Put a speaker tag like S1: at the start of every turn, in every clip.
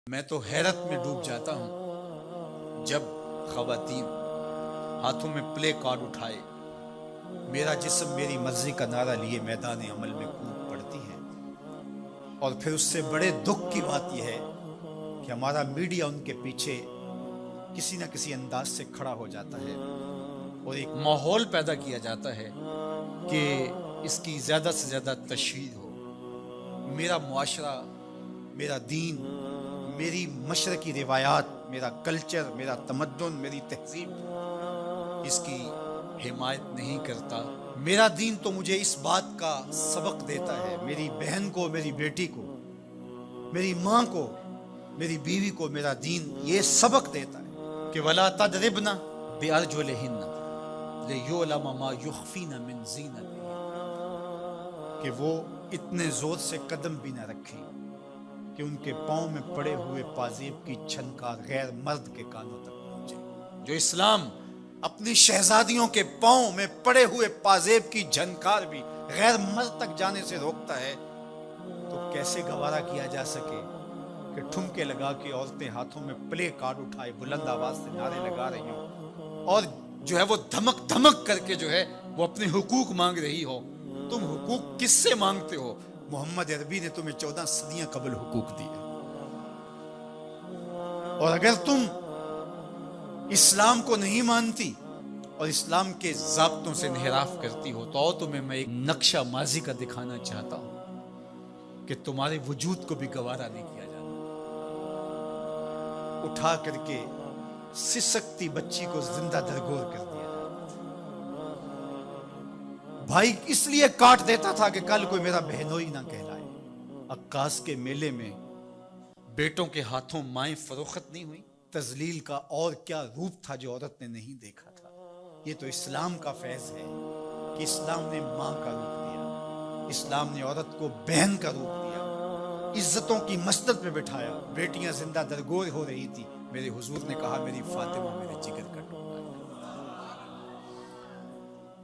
S1: میں تو حیرت میں ڈوب جاتا ہوں جب خواتین ہاتھوں میں پلے کارڈ اٹھائے میرا جسم میری مرضی کا نعرہ لیے میدان عمل میں کود پڑتی ہیں، اور پھر اس سے بڑے دکھ کی بات یہ ہے کہ ہمارا میڈیا ان کے پیچھے کسی نہ کسی انداز سے کھڑا ہو جاتا ہے اور ایک ماحول پیدا کیا جاتا ہے کہ اس کی زیادہ سے زیادہ تشہیر ہو۔ میرا معاشرہ، میرا دین، میری مشرقی روایات، میرا کلچر، میرا تمدن، میری تہذیب اس کی حمایت نہیں کرتا۔ میرا دین تو مجھے اس بات کا سبق دیتا ہے، میری بہن کو، میری بیٹی کو، میری ماں کو، میری بیوی کو میرا دین یہ سبق دیتا ہے کہ وَلَا تَضْرِبْنَ بِأَرْجُلِهِنَّ لِيُعْلَمَ مَا يُخْفِينَ مِنْ زِينَتِهِنَّ، کہ وہ اتنے زور سے قدم بھی نہ رکھیں کہ ان کے پاؤں میں پڑے ہوئے پازیب کی چھنکار غیر مرد کے کانوں تک پہنچے۔ جو اسلام اپنی شہزادیوں کے پاؤں میں پڑے ہوئے پازیب کی جھنکار بھی غیر مرد تک جانے سے روکتا ہے، تو کیسے گوارا کیا جا سکے کہ ٹھمکے لگا کے عورتیں ہاتھوں میں پلے کارڈ اٹھائے بلند آواز سے نعرے لگا رہی ہوں اور جو ہے وہ دھمک دھمک کر کے جو ہے وہ اپنے حقوق مانگ رہی ہو۔ تم حقوق کس سے مانگتے ہو؟ محمد عربی نے تمہیں 14 صدیاں قبل حقوق دیے، اور اگر تم اسلام کو نہیں مانتی اور اسلام کے ضابطوں سے انحراف کرتی ہو تو تمہیں میں ایک نقشہ ماضی کا دکھانا چاہتا ہوں کہ تمہارے وجود کو بھی گوارا نہیں کیا جاتا۔ اٹھا کر کے سسکتی بچی کو زندہ درگور کر دیا جاتا۔ بھائی اس لیے کاٹ دیتا تھا کہ کل کوئی میرا بہنوئی نہ کہلائے۔ عکاس کے میلے میں بیٹوں کے ہاتھوں مائیں فروخت نہیں ہوئی؟ تذلیل کا اور کیا روپ تھا جو عورت نے نہیں دیکھا تھا؟ یہ تو اسلام کا فیض ہے کہ اسلام نے ماں کا روپ دیا، اسلام نے عورت کو بہن کا روپ دیا، عزتوں کی مسند پہ بٹھایا۔ بیٹیاں زندہ درگور ہو رہی تھی، میرے حضور نے کہا میری فاطمہ میرے جگر کا ٹکڑا۔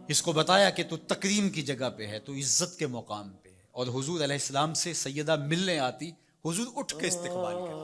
S1: اس کو بتایا کہ تو تکریم کی جگہ پہ ہے، تو عزت کے مقام پہ ہے، اور حضور علیہ السلام سے سیدہ ملنے آتی، حضور اٹھ کے استقبال کرتے۔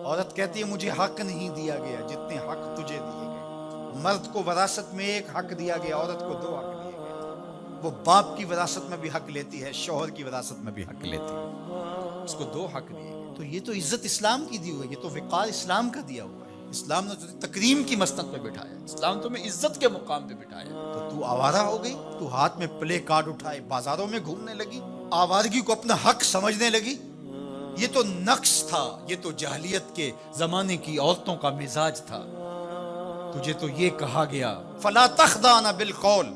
S1: عورت کہتی ہے مجھے حق نہیں دیا گیا جتنے حق تجھے دیے گئے۔ مرد کو وراثت میں ایک حق دیا گیا، عورت کو 2 حق دیے گئے۔ وہ باپ کی وراثت میں بھی حق لیتی ہے، شوہر کی وراثت میں بھی حق لیتی ہے، اس کو 2 حق دیے گئے۔ تو یہ تو عزت اسلام کی دی ہوئی ہے، یہ تو وقار اسلام کا دیا ہوا ہے۔ اسلام نے تجھے تکریم کی مسند پہ بٹھایا، اسلام تمہیں عزت کے مقام پہ بٹھایا، تو آوارہ ہو گئی؟ تو ہاتھ میں پلے کارڈ اٹھائے بازاروں میں گھومنے لگی، آوارگی کو اپنا حق سمجھنے لگی؟ یہ تو نقص تھا، یہ تو جاہلیت کے زمانے کی عورتوں کا مزاج تھا۔ تجھے تو یہ کہا گیا فَلَا تَخْضَعْنَ بِالْقَوْلِ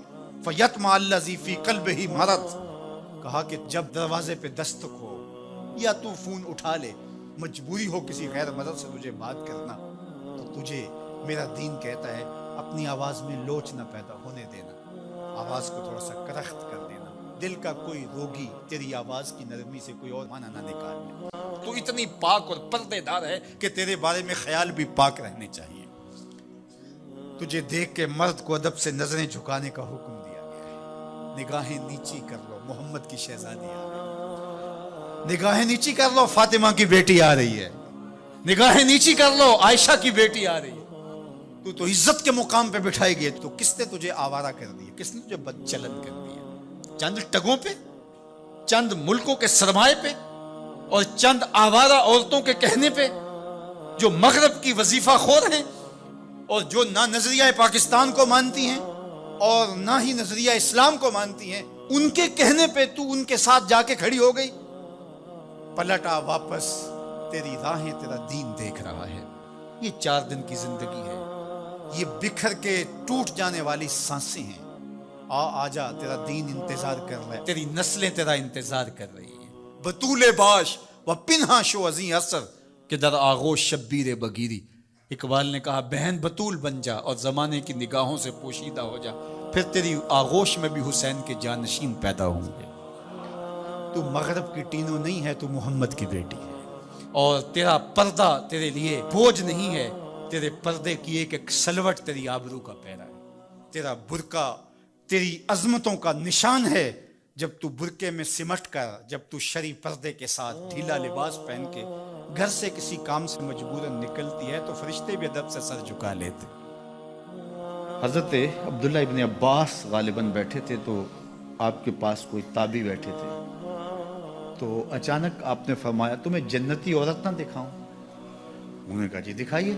S1: فَيَطْمَعَ الَّذِي فِي قَلْبِهِ مَرَضٌ، کہا کہ جب دروازے پہ دستک ہو یا تو فون اٹھا لے، مجبوری ہو کسی غیر مرد سے تجھے بات کرنا، تو تجھے میرا دین کہتا ہے اپنی آواز میں لوچ نہ پیدا ہونے دینا، آواز کو تھوڑا سا کرخت کر دینا، دل کا کوئی روگی تیری آواز کی نرمی سے کوئی اور معنی نہ نکال لے۔ تو اتنی پاک اور پردے دار ہے کہ تیرے بارے میں خیال بھی پاک رہنے چاہیے۔ تجھے دیکھ کے مرد کو ادب سے نظریں جھکانے کا حکم دیا گیا ہے۔ نگاہیں نیچی کر لو، محمد کی شہزادی آ رہی ہے۔ نگاہیں نیچی کر لو، فاطمہ کی بیٹی آ رہی ہے۔ نگاہیں نیچی کر لو، عائشہ کی بیٹی آ رہی ہے۔ تو عزت کے مقام پہ بٹھائی گئی، تو کس نے تجھے آوارہ کر دیا؟ کس نے تجھے بد چلن کر دیا؟ چند ٹگوں پہ، چند ملکوں کے سرمائے پہ، اور چند آوارہ عورتوں کے کہنے پہ جو مغرب کی وظیفہ خور ہیں اور جو نہ نظریہ پاکستان کو مانتی ہیں اور نہ ہی نظریہ اسلام کو مانتی ہیں، ان کے کہنے پہ تو ان کے ساتھ جا کے کھڑی ہو گئی؟ پلٹا واپس، تیری راہیں تیرا دین دیکھ رہا ہے۔ یہ 4 دن کی زندگی ہے، یہ بکھر کے ٹوٹ جانے والی سانسیں ہیں۔ آجا، تیرا دین انتظار کر رہا ہے، تیری نسلیں تیرا انتظار کر رہی ہیں۔ بطول باش و پنہا شو ازیں اثر کہ در آغوش شبیر بگیری۔ اقبال نے کہا بہن بطول بن جا اور زمانے کی نگاہوں سے پوشیدہ ہو جا، پھر تیری آغوش میں بھی حسین کے جانشین پیدا ہوں گے۔ تو مغرب کی ٹینو نہیں ہے، تو محمد کی بیٹی ہے، اور تیرا پردہ تیرے لیے بوجھ نہیں ہے، تیرے پردے کی ایک ایک سلوٹ تیری آبرو کا پیرا ہے۔ تیرا برقع تیری عظمتوں کا نشان ہے۔ جب تو برقعے میں سمٹ کر، جب تو شرعی پردے کے ساتھ ڈھیلا لباس پہن کے گھر سے کسی کام سے مجبوراً نکلتی ہے تو فرشتے بھی ادب سے سر جھکا لیتے. حضرت عبداللہ ابن عباس غالباً بیٹھے تھے تو آپ کے پاس کوئی تابعی بیٹھے تھے. تو اچانک آپ نے فرمایا تمہیں جنتی عورت نہ دکھاؤں؟ انہوں نے کہا جی دکھائیے.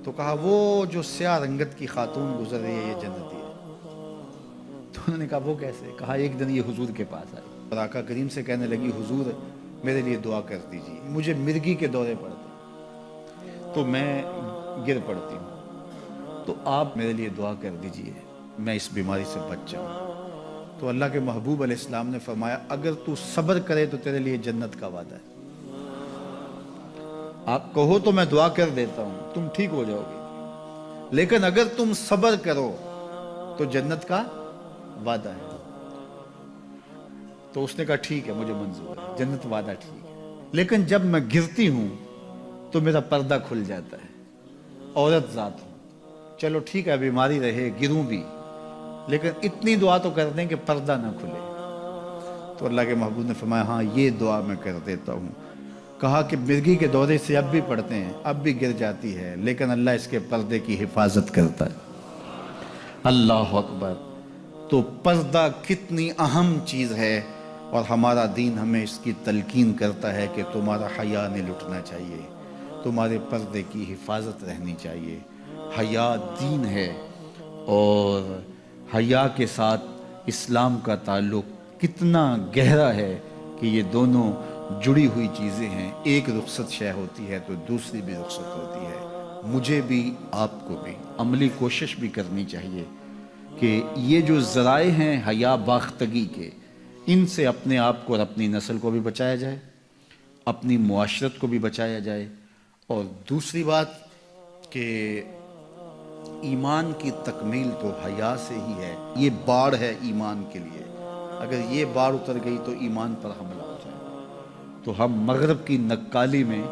S1: تو کہا وہ جو سیاہ رنگت کی خاتون گزر رہی ہے یہ جنتی ہے. تو انہوں نے کہا وہ کیسے؟ کہا ایک دن یہ حضور کے پاس آئی اور آقا کریم سے کہنے لگی حضور میرے لیے دعا کر دیجیے، مجھے مرگی کے دورے پڑتے تو میں گر پڑتی ہوں، تو آپ میرے لیے دعا کر دیجیے میں اس بیماری سے بچ جاؤں. تو اللہ کے محبوب علیہ السلام نے فرمایا اگر تو صبر کرے تو تیرے لیے جنت کا وعدہ ہے. آپ کہو تو میں دعا کر دیتا ہوں تم ٹھیک ہو جاؤ گے، لیکن اگر تم صبر کرو تو جنت کا وعدہ ہے. تو اس نے کہا ٹھیک ہے مجھے منظور ہے، جنت وعدہ ٹھیک ہے، لیکن جب میں گرتی ہوں تو میرا پردہ کھل جاتا ہے، عورت ذات ہوں. چلو ٹھیک ہے بیماری رہے گروں بھی، لیکن اتنی دعا تو کر دیں کہ پردہ نہ کھلے. تو اللہ کے محبوب نے فرمایا ہاں یہ دعا میں کر دیتا ہوں. کہا کہ مرگی کے دورے سے اب بھی پڑھتے ہیں، اب بھی گر جاتی ہے، لیکن اللہ اس کے پردے کی حفاظت کرتا ہے. اللہ اکبر. تو پردہ کتنی اہم چیز ہے اور ہمارا دین ہمیں اس کی تلقین کرتا ہے کہ تمہارا حیا نہیں لٹنا چاہیے، تمہارے پردے کی حفاظت رہنی چاہیے. حیا دین ہے اور حیا کے ساتھ اسلام کا تعلق کتنا گہرا ہے کہ یہ دونوں جڑی ہوئی چیزیں ہیں. ایک رخصت شے ہوتی ہے تو دوسری بھی رخصت ہوتی ہے. مجھے بھی آپ کو بھی عملی کوشش بھی کرنی چاہیے کہ یہ جو ذرائع ہیں حیا باختگی کے، ان سے اپنے آپ کو اور اپنی نسل کو بھی بچایا جائے، اپنی معاشرت کو بھی بچایا جائے. اور دوسری بات کہ ایمان کی تکمیل تو حیا سے ہی ہے. یہ باڑ ہے ایمان کے لیے، اگر یہ باڑ اتر گئی تو ایمان پر حملہ ہو جائے. تو ہم مغرب کی نکالی میں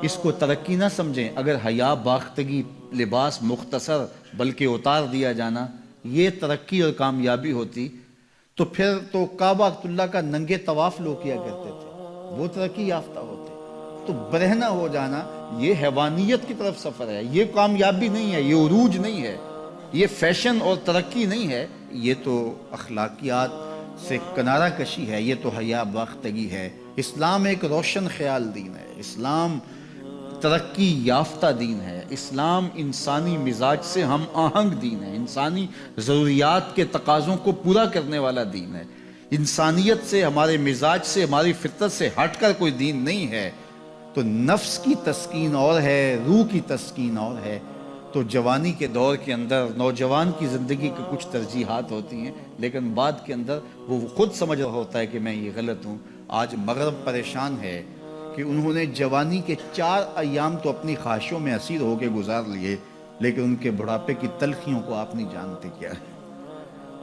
S1: اس کو ترقی نہ سمجھیں. اگر حیا باختگی لباس مختصر بلکہ اتار دیا جانا یہ ترقی اور کامیابی ہوتی تو پھر تو کعبہ اللہ کا ننگے طواف لوگ کیا کرتے تھے، وہ ترقی یافتہ ہوتے. تو برہنہ ہو جانا یہ حیوانیت کی طرف سفر ہے، یہ کامیابی نہیں ہے، یہ عروج نہیں ہے، یہ فیشن اور ترقی نہیں ہے، یہ تو اخلاقیات سے کنارہ کشی ہے، یہ تو حیا باختگی ہے. اسلام ایک روشن خیال دین ہے، اسلام ترقی یافتہ دین ہے، اسلام انسانی مزاج سے ہم آہنگ دین ہے، انسانی ضروریات کے تقاضوں کو پورا کرنے والا دین ہے. انسانیت سے، ہمارے مزاج سے، ہماری فطرت سے ہٹ کر کوئی دین نہیں ہے. تو نفس کی تسکین اور ہے، روح کی تسکین اور ہے. تو جوانی کے دور کے اندر نوجوان کی زندگی کی کچھ ترجیحات ہوتی ہیں، لیکن بعد کے اندر وہ خود سمجھ رہا ہوتا ہے کہ میں یہ غلط ہوں. آج مغرب پریشان ہے کہ انہوں نے جوانی کے 4 ایام تو اپنی خواہشوں میں اسیر ہو کے گزار لیے، لیکن ان کے بڑھاپے کی تلخیوں کو آپ نہیں جانتے کیا ہے.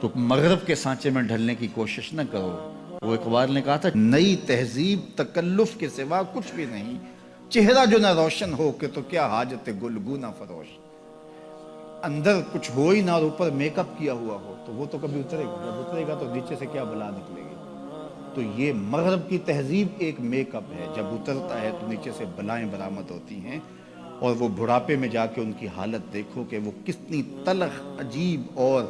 S1: تو مغرب کے سانچے میں ڈھلنے کی کوشش نہ کرو. وہ اقبال نے کہا تھا نئی تہذیب تکلف کے سوا کچھ بھی نہیں، چہرہ جو نہ روشن ہو کہ تو کیا حاجت گلگو نہ فروش. اندر کچھ ہو ہی نہ اور اوپر میک اپ کیا ہوا ہو تو وہ تو کبھی اترے گا، جب اترے گا تو نیچے سے کیا بلا نکلے گی. تو یہ مغرب کی تہذیب ایک میک اپ ہے، جب اترتا ہے تو نیچے سے بلائیں برآمد ہوتی ہیں. اور وہ بڑھاپے میں جا کے ان کی حالت دیکھو کہ وہ کتنی تلخ عجیب اور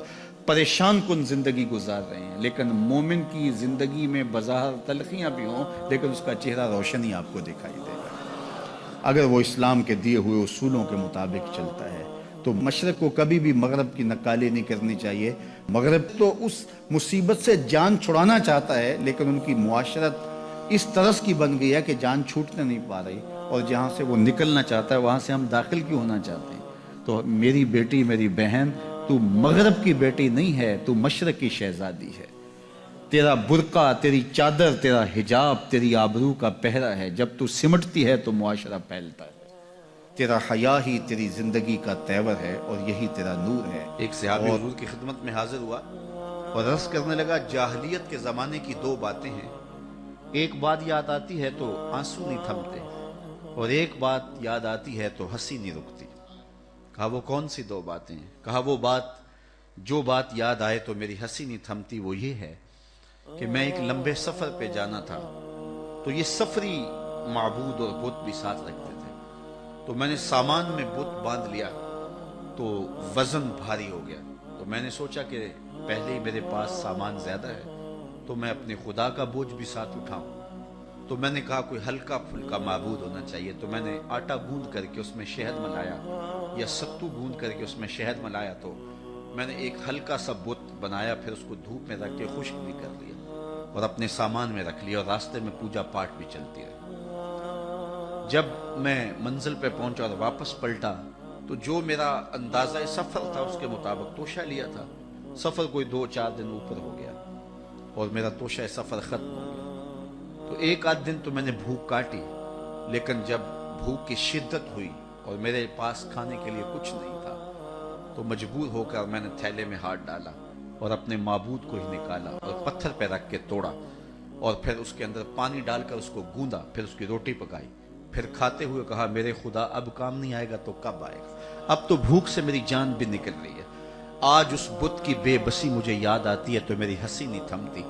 S1: پریشان کن زندگی گزار رہے ہیں. لیکن مومن کی زندگی میں بظاہر تلخیاں بھی ہوں لیکن اس کا چہرہ روشن ہی آپ کو دکھائی دے گا اگر وہ اسلام کے دیے ہوئے اصولوں کے مطابق چلتا ہے. تو مشرق کو کبھی بھی مغرب کی نکالی نہیں کرنی چاہیے. مغرب تو اس مصیبت سے جان چھڑانا چاہتا ہے لیکن ان کی معاشرت اس طرز کی بن گئی ہے کہ جان چھوٹنے نہیں پا رہی، اور جہاں سے وہ نکلنا چاہتا ہے وہاں سے ہم داخل کیوں ہونا چاہتے ہیں. تو میری بیٹی، میری بہن، تو مغرب کی بیٹی نہیں ہے، تو مشرق کی شہزادی ہے. تیرا برقع، تیری چادر، تیرا حجاب تیری آبرو کا پہرا ہے. جب تو سمٹتی ہے تو معاشرہ پھیلتا ہے. تیرا حیا ہی تیری زندگی کا تیور ہے اور یہی تیرا نور ہے. ایک صحابی حضور کی خدمت میں حاضر ہوا اور عرض کرنے لگا جاہلیت کے زمانے کی 2 باتیں ہیں، ایک بات یاد آتی ہے تو آنسو نہیں تھمتے، اور ایک بات یاد آتی ہے تو ہنسی نہیں رکتی. کہا وہ کون سی 2 باتیں ہیں؟ کہا وہ بات، جو بات یاد آئے تو میری ہنسی نہیں تھمتی وہ یہ ہے کہ میں ایک لمبے سفر پہ جانا تھا. تو یہ سفری معبود اور بت بھی ساتھ رکھتے تھے، تو میں نے سامان میں بت باندھ لیا تو وزن بھاری ہو گیا، تو میں نے سوچا کہ پہلے ہی میرے پاس سامان زیادہ ہے تو میں اپنے خدا کا بوجھ بھی ساتھ اٹھاؤں، تو میں نے کہا کوئی ہلکا پھلکا معبود ہونا چاہیے، تو میں نے آٹا گوندھ کر کے اس میں شہد ملایا یا ستو گوندھ کر کے اس میں شہد ملایا، تو میں نے ایک ہلکا سا بت بنایا، پھر اس کو دھوپ میں رکھ کے خشک بھی کر لیا اور اپنے سامان میں رکھ لیا، اور راستے میں پوجا پاٹ بھی چلتی رہی۔ جب میں منزل پہ پہنچا اور واپس پلٹا تو جو میرا اندازہ سفر تھا اس کے مطابق توشہ لیا تھا، سفر کوئی 2-4 دن اوپر ہو گیا اور میرا توشہ سفر ختم ہو گیا۔ تو ایک آدھ دن تو میں نے بھوک کاٹی، لیکن جب بھوک کی شدت ہوئی اور میرے پاس کھانے کے لیے کچھ نہیں تھا تو مجبور ہو کر میں نے تھیلے میں ہاتھ ڈالا اور اپنے معبود کو ہی نکالا اور پتھر پہ رکھ کے توڑا، اور پھر اس کے اندر پانی ڈال کر اس کو گوندا، پھر اس کی روٹی پکائی، پھر کھاتے ہوئے کہا میرے خدا اب کام نہیں آئے گا تو کب آئے گا، اب تو بھوک سے میری جان بھی نکل رہی ہے۔ آج اس بت کی بے بسی مجھے یاد آتی ہے تو میری ہنسی نہیں تھمتی۔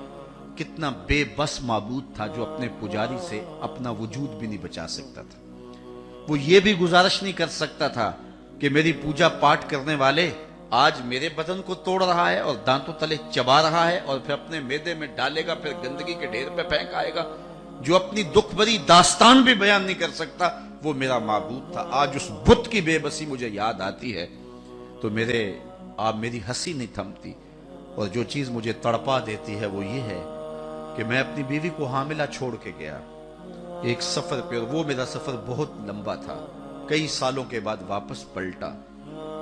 S1: کتنا بے بس معبود تھا جو اپنے پجاری سے اپنا وجود بھی نہیں بچا سکتا تھا، وہ یہ بھی گزارش نہیں کر سکتا تھا کہ میری پوجا پاٹ کرنے والے آج میرے بدن کو توڑ رہا ہے اور دانتوں تلے چبا رہا ہے اور پھر اپنے معدے میں ڈالے گا، پھر گندگی کے ڈھیر پہ پھینک آئے گا، جو اپنی دکھ بھری داستان بھی بیان نہیں کر سکتا، وہ میرا معبود تھا۔ آج اس بت کی بے بسی مجھے یاد آتی ہے تو میری ہنسی نہیں تھمتی، اور جو چیز مجھے تڑپا دیتی ہے وہ یہ ہے کہ میں اپنی بیوی کو حاملہ چھوڑ کے گیا ایک سفر پہ، اور وہ میرا سفر بہت لمبا تھا، کئی سالوں کے بعد واپس پلٹا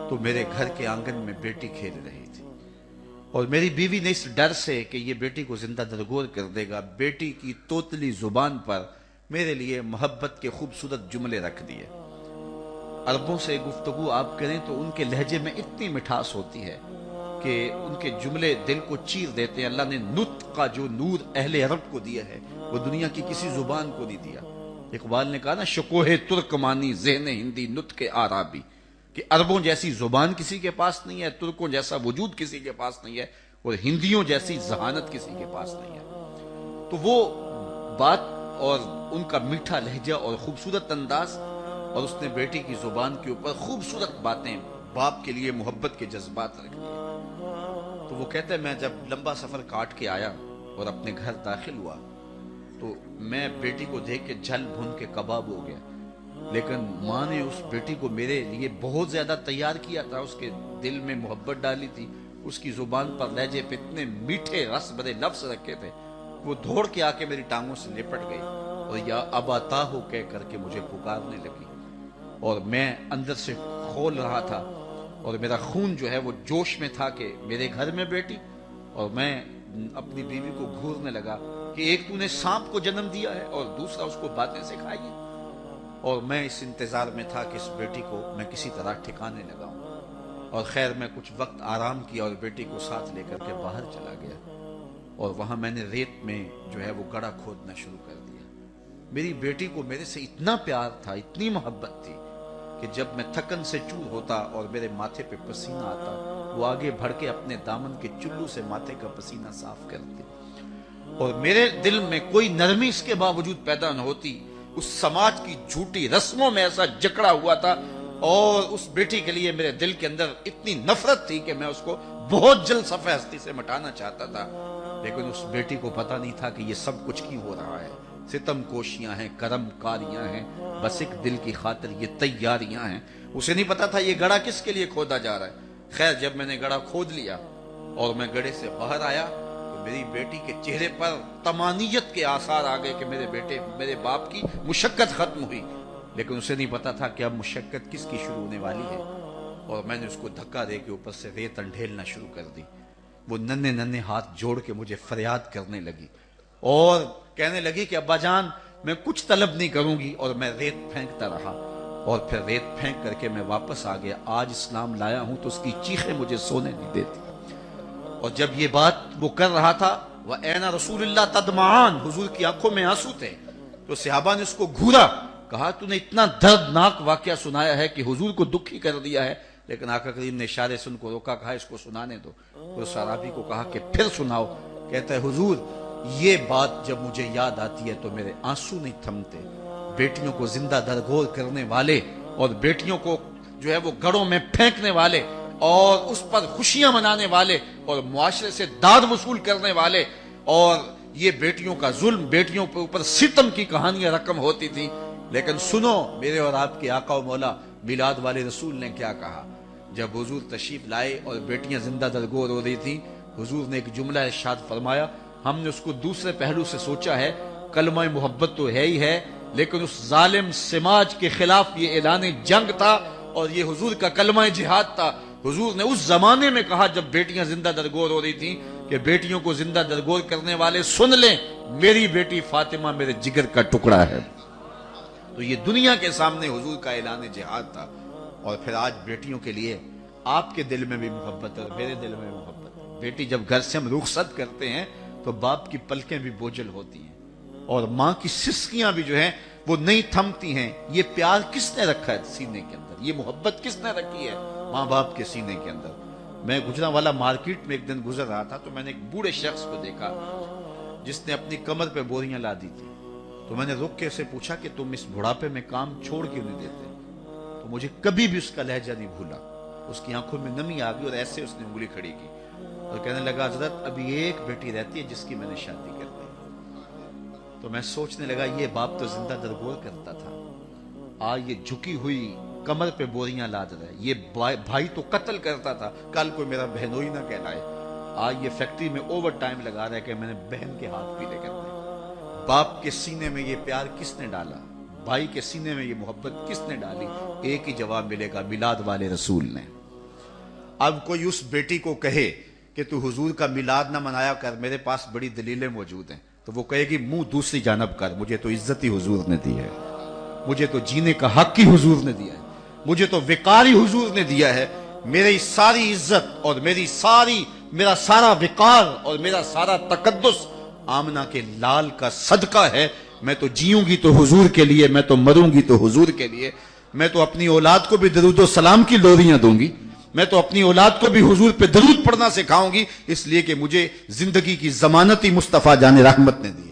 S1: تو میرے گھر کے آنگن میں بیٹی کھیل رہی تھی، اور میری بیوی نے اس ڈر سے کہ یہ بیٹی کو زندہ درگور کر دے گا، بیٹی کی توتلی زبان پر میرے لیے محبت کے خوبصورت جملے رکھ دیے۔ عربوں سے گفتگو آپ کریں تو ان کے لہجے میں اتنی مٹھاس ہوتی ہے کہ ان کے جملے دل کو چیر دیتے ہیں۔ اللہ نے نطق کا جو نور اہل عرب کو دیا ہے وہ دنیا کی کسی زبان کو نہیں دیا۔ اقبال نے کہا نا شکوہ ترکمانی ذہن ہندی نطق عربی، کہ عربوں جیسی زبان کسی کے پاس نہیں ہے، ترکوں جیسا وجود کسی کے پاس نہیں ہے، اور ہندیوں جیسی ذہانت کسی کے پاس نہیں ہے۔ تو وہ بات اور ان کا میٹھا لہجہ اور خوبصورت انداز، اور اس نے بیٹی کی زبان کے اوپر خوبصورت باتیں، باپ کے لیے محبت کے جذبات رکھ دیے۔ تو وہ کہتے ہیں میں جب لمبا سفر کاٹ کے آیا اور اپنے گھر داخل ہوا تو میں بیٹی کو دیکھ کے جھل بھن کے کباب ہو گیا، لیکن ماں نے اس بیٹی کو میرے لیے بہت زیادہ تیار کیا تھا، اس کے دل میں محبت ڈالی تھی، اس کی زبان پر لہجے پہ اتنے میٹھے رس بھرے لفظ رکھے تھے، وہ دوڑ کے آ کے میری ٹانگوں سے لپٹ گئی اور یا ابا ہو کہہ کر کے مجھے پکارنے لگی، اور میں اندر سے کھول رہا تھا اور میرا خون جو ہے وہ جوش میں تھا کہ میرے گھر میں بیٹی، اور میں اپنی بیوی کو گھورنے لگا کہ ایک تو نے سانپ کو جنم دیا ہے اور دوسرا اس کو باتیں سکھائی ہے، اور میں اس انتظار میں تھا کہ اس بیٹی کو میں کسی طرح ٹھکانے لگاؤں، اور خیر میں کچھ وقت آرام کیا اور بیٹی کو ساتھ لے کر کے باہر چلا گیا، اور وہاں میں نے ریت میں جو ہے وہ گڑھا کھودنا شروع کر دیا۔ میری بیٹی کو میرے سے اتنا پیار تھا، اتنی محبت تھی کہ جب میں تھکن سے چور ہوتا اور میرے ماتھے پہ پسینہ آتا، وہ آگے بڑھ کے اپنے دامن کے چلو سے ماتھے کا پسینہ صاف کرتی، اور میرے دل میں کوئی نرمی اس کے باوجود پیدا نہ ہوتی، اس سماج کی جھوٹی رسموں میں ایسا جکڑا ہوا تھا، اور اس بیٹی کے لیے میرے دل کے اندر اتنی نفرت تھی کہ میں اس کو بہت جلد صفحہ ہستی سے مٹانا چاہتا تھا، لیکن اس بیٹی کو پتا نہیں تھا کہ یہ سب کچھ کیوں ہو رہا ہے، ستم کوشیاں ہیں، کرم کاریاں ہیں، بس ایک دل کی خاطر یہ تیاریاں ہیں۔ اسے نہیں پتا تھا یہ گڑھا کس کے لیے کھودا جا رہا ہے۔ خیر جب میں نے گڑھا کھود لیا اور میں گڑھے سے باہر آیا تو میری بیٹی کے چہرے پر طمانیت کے آثار آ گئے کہ میرے باپ کی مشقت ختم ہوئی، لیکن اسے نہیں پتا تھا کہ اب مشقت کس کی شروع ہونے والی ہے، اور میں نے اس کو دھکا دے کے اوپر سے ریت انڈھیلنا شروع کر دی۔ وہ ننھے ننھے ہاتھ جوڑ کے مجھے فریاد کرنے لگی اور کہنے لگی کہ ابا جان میں کچھ طلب نہیں کروں گی، اور میں ریت پھینکتا رہا، اور پھر ریت پھینک کر کے میں واپس آ گیا۔ آج اسلام لایا ہوں تو اس کی چیخیں مجھے سونے نہیں دیتی۔ اور جب یہ بات وہ کر رہا تھا وَأَيْنَ رَسُولِ اللَّهِ تَدْمَعَانِ، حضور کی آنکھوں میں آنسو تھے، تو صحابہ نے اس کو گھورا، کہا تو نے اتنا دردناک واقعہ سنایا ہے کہ حضور کو دکھی کر دیا ہے، لیکن آقا کریم نے اشارے سے ان کو روکا، کہا اس کو سنانے دو۔ تو صحابی کو کہا کہ پھر سناؤ۔ کہتا ہے حضور یہ بات جب مجھے یاد آتی ہے تو میرے آنسو نہیں تھمتے، بیٹیوں کو زندہ درگور کرنے والے اور بیٹیوں کو جو ہے وہ گڑوں میں پھینکنے والے اور اس پر خوشیاں منانے والے اور معاشرے سے داد وصول کرنے والے اور یہ بیٹیوں کا ظلم، بیٹیوں کے اوپر ستم کی کہانیاں رقم ہوتی تھی. لیکن سنو میرے اور آپ کے آقا و مولا میلاد والے رسول نے کیا کہا. جب حضور تشریف لائے اور بیٹیاں زندہ درگور ہو رہی تھیں، حضور نے ایک جملہ ارشاد فرمایا. ہم نے اس کو دوسرے پہلو سے سوچا ہے، کلمہ محبت تو ہے ہی ہے، لیکن اس ظالم سماج کے خلاف یہ اعلان جنگ تھا اور یہ حضور کا کلمہ جہاد تھا. حضور نے اس زمانے میں کہا جب بیٹیاں زندہ درگور ہو رہی تھیں کہ بیٹیوں کو زندہ درگور کرنے والے سن لیں، میری بیٹی فاطمہ میرے جگر کا ٹکڑا ہے. تو یہ دنیا کے سامنے حضور کا اعلان جہاد تھا. اور پھر آج بیٹیوں کے لیے آپ کے دل میں بھی محبت ہے اور میرے دل میں بھی محبت ہے. بیٹی جب گھر سے ہم رخصت کرتے ہیں تو باپ کی پلکیں بھی بوجھل ہوتی ہیں اور ماں کی سسکیاں بھی جو ہیں وہ نہیں تھمتی ہیں. یہ پیار کس نے رکھا ہے سینے کے اندر؟ یہ محبت کس نے رکھی ہے ماں باپ کے سینے کے اندر؟ میں گجرانوالہ مارکیٹ میں ایک دن گزر رہا تھا تو میں نے ایک بوڑھے شخص کو دیکھا جس نے اپنی کمر پہ بوریاں لا دی تھی. تو میں نے رک کے اسے پوچھا کہ تم اس بڑھاپے میں کام چھوڑ کیوں نہیں دیتے؟ تو مجھے کبھی بھی اس کا لہجہ نہیں بھولا. اس کی آنکھوں میں نمی آ گئی اور ایسے اس نے انگلی کھڑی کی اور کہنے لگا حضرت ابھی ایک بیٹی رہتی ہے جس کی میں نے شادی کر دی. تو میں سوچنے لگا یہ باپ تو زندہ درگور کرتا تھا، آج یہ جھکی ہوئی کمر پہ بوریاں لاد رہا ہے. یہ بھائی تو قتل کرتا تھا، کل کوئی میرا بہنوئی نہ کہلائے. آج یہ فیکٹری میں اوور ٹائم لگا رہا ہے کہ میں نے بہن کے ہاتھ پیلے کرنے. باپ کے سینے میں یہ پیار کس نے ڈالا؟ بھائی کے سینے میں یہ محبت کس نے ڈالی؟ ایک ہی جواب ملے گا، میلاد والے رسول نے. اب کوئی اس بیٹی کو کہے کہ تو حضور کا میلاد نہ منایا کر، میرے پاس بڑی دلیلیں موجود ہیں، تو وہ کہے گی منہ دوسری جانب کر. مجھے تو عزت ہی حضور نے دی ہے، مجھے تو جینے کا حق ہی حضور نے دیا ہے، مجھے تو وقار ہی حضور نے دیا ہے. میری ساری عزت اور میرا سارا وقار اور میرا سارا تقدس آمنہ کے لال کا صدقہ ہے. میں تو جیوں گی تو حضور کے لیے، میں تو مروں گی تو حضور کے لیے. میں تو اپنی اولاد کو بھی درود و سلام کی لوریاں دوں گی، میں تو اپنی اولاد کو بھی حضور پہ درود پڑھنا سکھاؤں گی، اس لیے کہ مجھے زندگی کی ضمانت ہی مصطفیٰ جان رحمت نے دی.